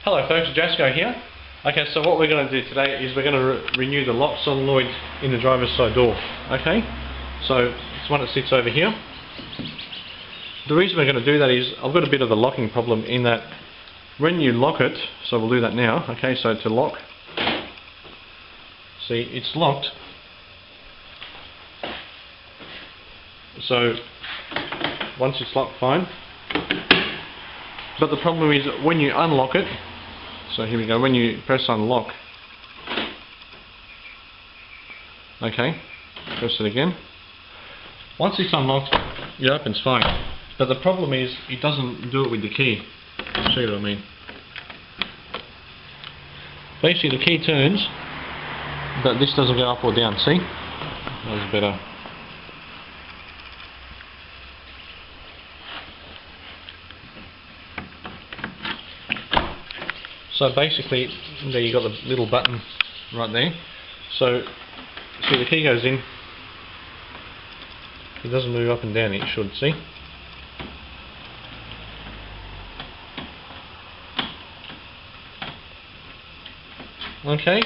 Hello folks, Jasco here. Okay, so what we're going to do today is we're going to renew the lock solenoid in the driver's side door. Okay, so it's one that sits over here. The reason we're going to do that is I've got a bit of a locking problem in that when you lock it, so we'll do that now. Okay, so to lock, see it's locked. So once it's locked, fine. But the problem is when you unlock it, so here we go, when you press unlock, okay, press it again. Once it's unlocked, it opens fine. But the problem is it doesn't do it with the key. I'll show you what I mean. Basically the key turns, but this doesn't go up or down, see? That was better. So basically, there you got the little button right there. So, see the key goes in. It doesn't move up and down, it should, see? Okay,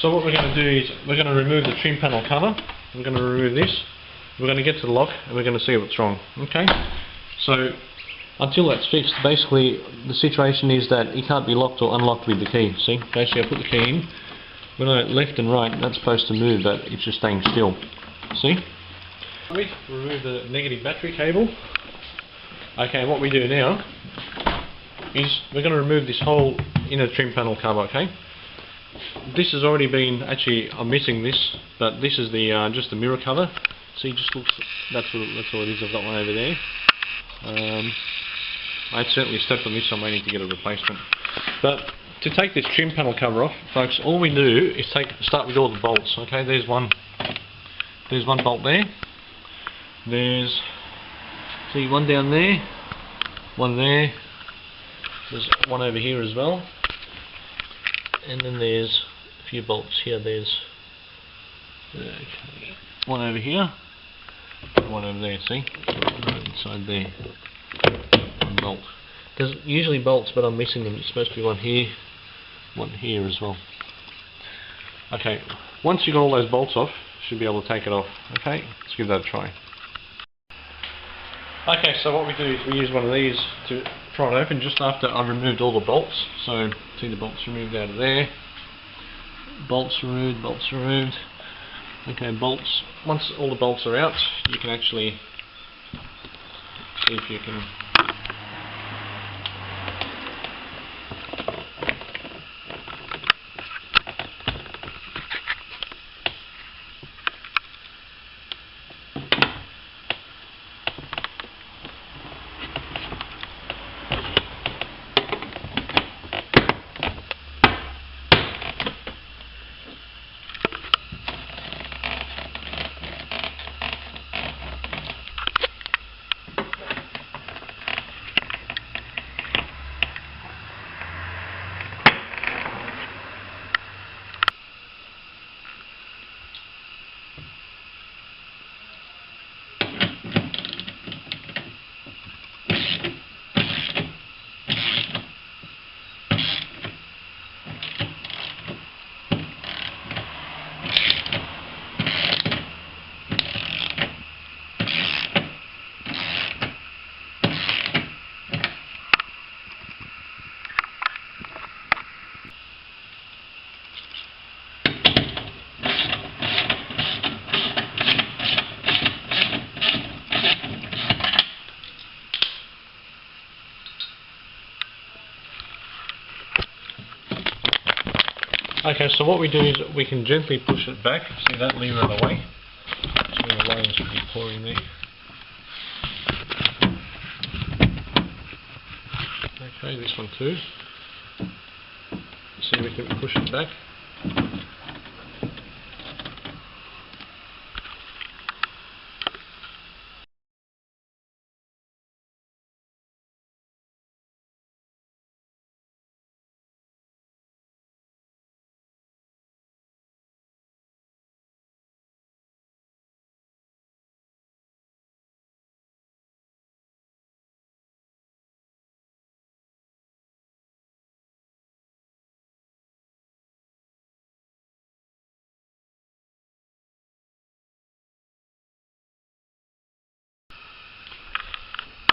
so what we're going to do is we're going to remove the trim panel cover. We're going to remove this. We're going to get to the lock and we're going to see what's wrong. Okay, so until that's fixed, basically the situation is that it can't be locked or unlocked with the key. See, basically I put the key in. When I left and right, that's supposed to move, but it's just staying still. See? We remove the negative battery cable. Okay, what we do now is we're going to remove this whole inner trim panel cover. Okay. This has already been, actually I'm missing this, but this is the just the mirror cover. See, just looks, that's all it is. I've got one over there. I certainly stepped on this, so I may need to get a replacement. But to take this trim panel cover off, folks, all we do is start with all the bolts. Okay, there's one bolt there. There's, see, one down there, one there. There's one over here as well. And then there's a few bolts here. There's one over here, and one over there. See, right inside there. One bolt. There's usually bolts, but I'm missing them. It's supposed to be one here as well. Okay, once you got all those bolts off, you should be able to take it off. Okay, let's give that a try. Okay, so what we do is we use one of these to try and open just after I've removed all the bolts. So, see the bolts removed out of there. Bolts removed, bolts removed. Okay, bolts. Once all the bolts are out, you can actually see if you can. Okay, so what we do is we can gently push it back. See that lever in the way? So the rain should be pouring there. Okay, this one too. See, we can push it back.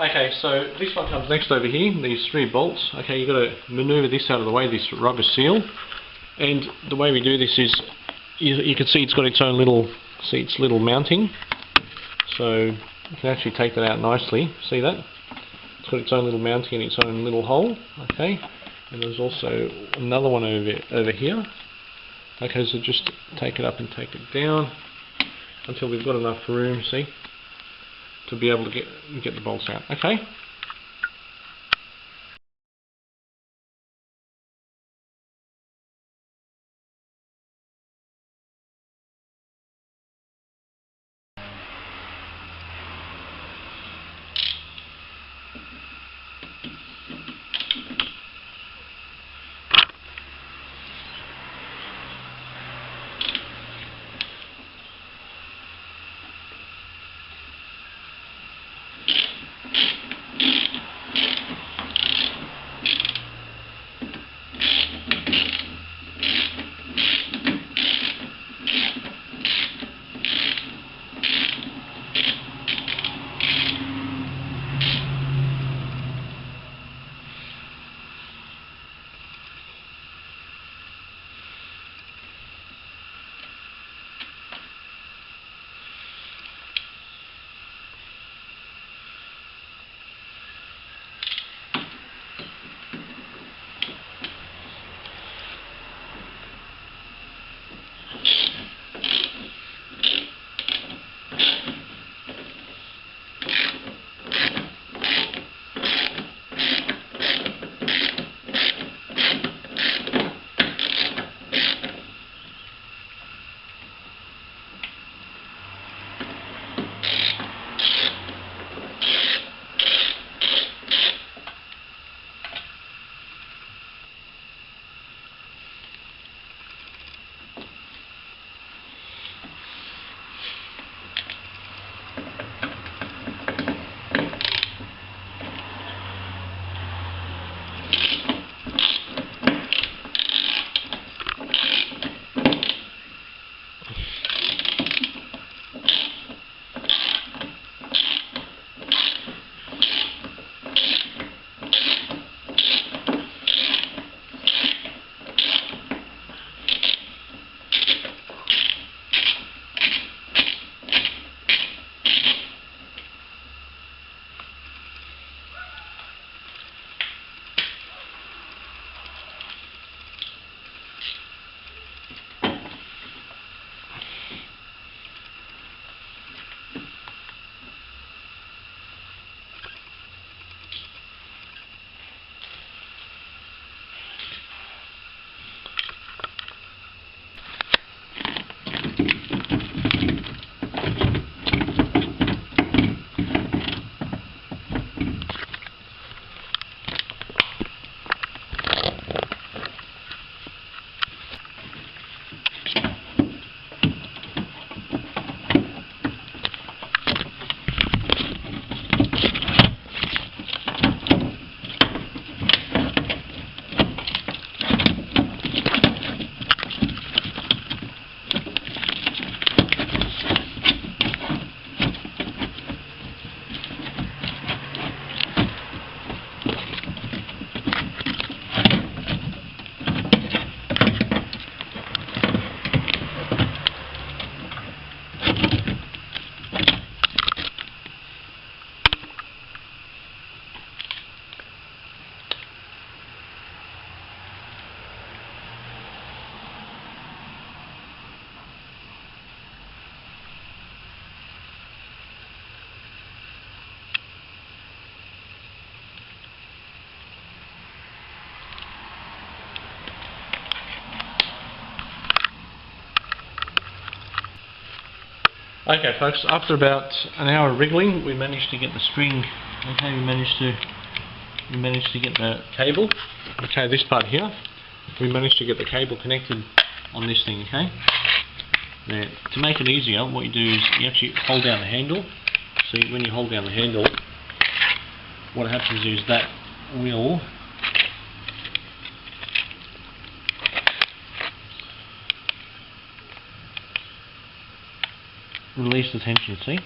Okay, so this one comes next over here, these 3 bolts. Okay, you've got to manoeuvre this out of the way, this rubber seal. And the way we do this is, you can see it's got its own little, mounting. So you can actually take that out nicely, see that? It's got its own little mounting and its own little hole, okay? And there's also another one over here. Okay, so just take it up and take it down until we've got enough room, see, to be able to get the bolts out, okay? Okay folks, after about an hour of wriggling, we managed to get the string, okay, we managed to get the cable, okay, this part here, we managed to get the cable connected on this thing, okay. Now, to make it easier, what you do is you actually hold down the handle. See, when you hold down the handle, what happens is that will release the tension, see?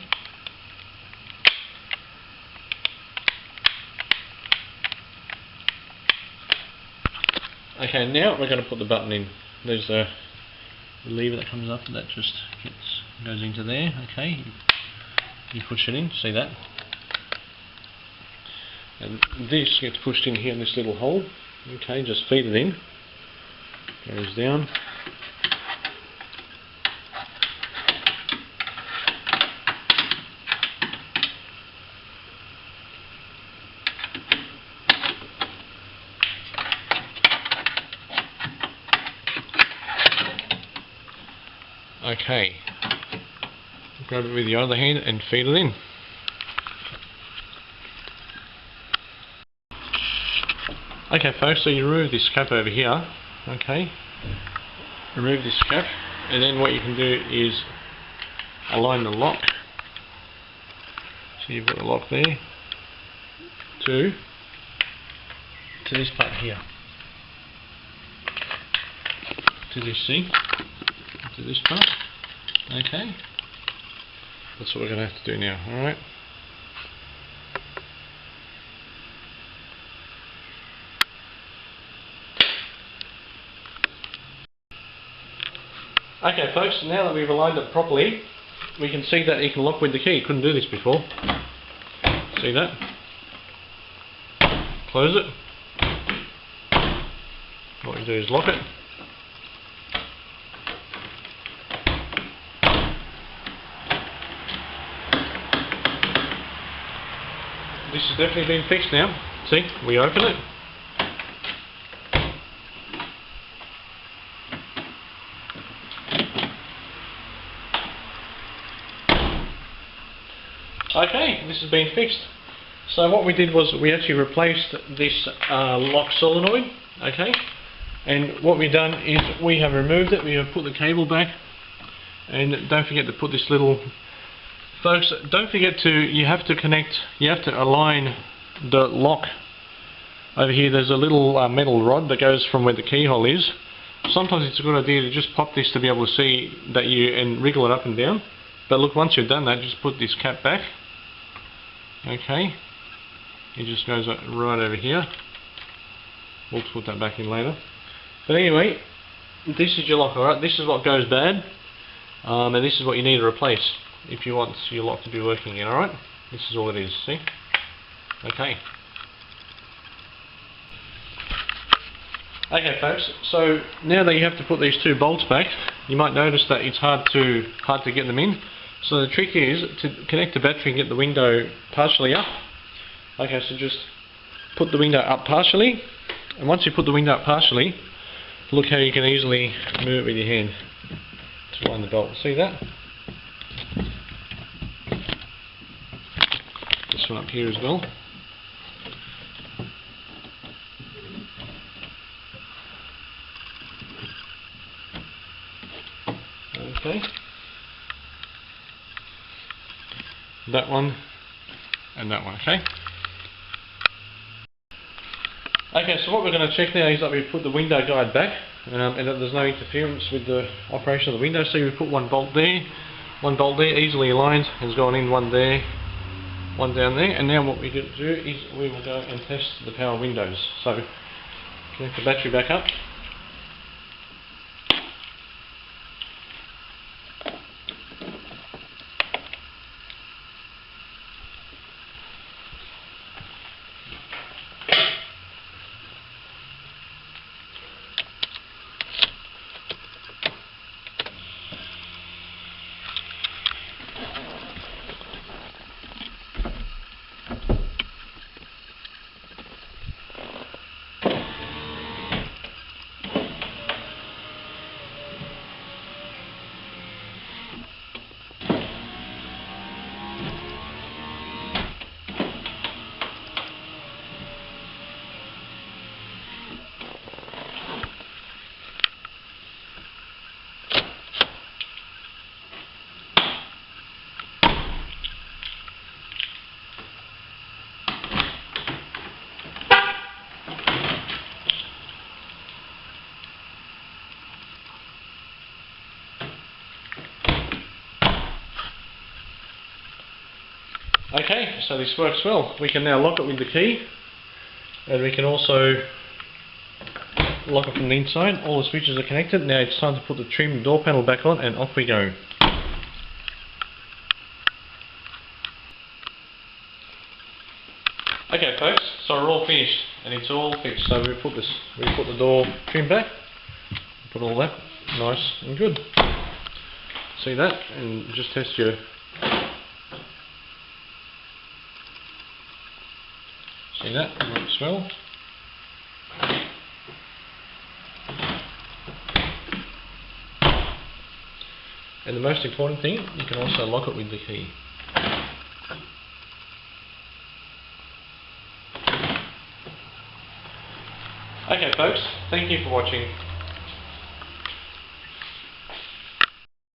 Okay, now we're going to put the button in. There's the lever that comes up, that just goes into there. Okay, you push it in, see that? And this gets pushed in here in this little hole. Okay, just feed it in. Goes down. Okay, grab it with the other hand and feed it in. Okay folks, so you remove this cap over here, okay, remove this cap, and then what you can do is align the lock. So you've got the lock there to this part here, to this seat, to this part. Okay, that's what we're going to have to do now. Alright, okay folks, now that we've aligned it properly, we can see that you can lock with the key. Couldn't do this before. See that? Close it. What you do is lock it. This has definitely been fixed now. See, we open it. Okay, this has been fixed. So what we did was we actually replaced this lock solenoid. Okay, and what we've done is we have removed it. We have put the cable back, and don't forget to put this little. Folks, don't forget you have to align the lock over here. There's a little metal rod that goes from where the keyhole is. Sometimes it's a good idea to just pop this to be able to see that and wriggle it up and down. But look, once you've done that, just put this cap back. Okay, it just goes right over here. We'll put that back in later. But anyway, this is your lock, alright? This is what goes bad, and this is what you need to replace if you want your lock to be working again, alright? This is all it is, see? Okay. Okay folks, so now that you have to put these two bolts back, you might notice that it's hard to get them in. So the trick is to connect the battery and get the window partially up. Okay, so just put the window up partially, and once you put the window up partially, look how you can easily move it with your hand to line the bolt. See that? This one up here as well. Okay. That one and that one, okay? Okay, so what we're going to check now is that we put the window guide back and that there's no interference with the operation of the window. So we put one bolt there, easily aligned, has gone in one there, one down there, and now what we're going to do is we will go and test the power windows. So connect the battery back up. Okay, so this works well. We can now lock it with the key, and we can also lock it from the inside. All the switches are connected. Now it's time to put the trim door panel back on, and off we go. Okay folks, so we're all finished and it's all fixed. So we put the door trim back, put all that nice and good. See that, and just test your see that, it works well. And the most important thing, you can also lock it with the key. Okay folks, thank you for watching.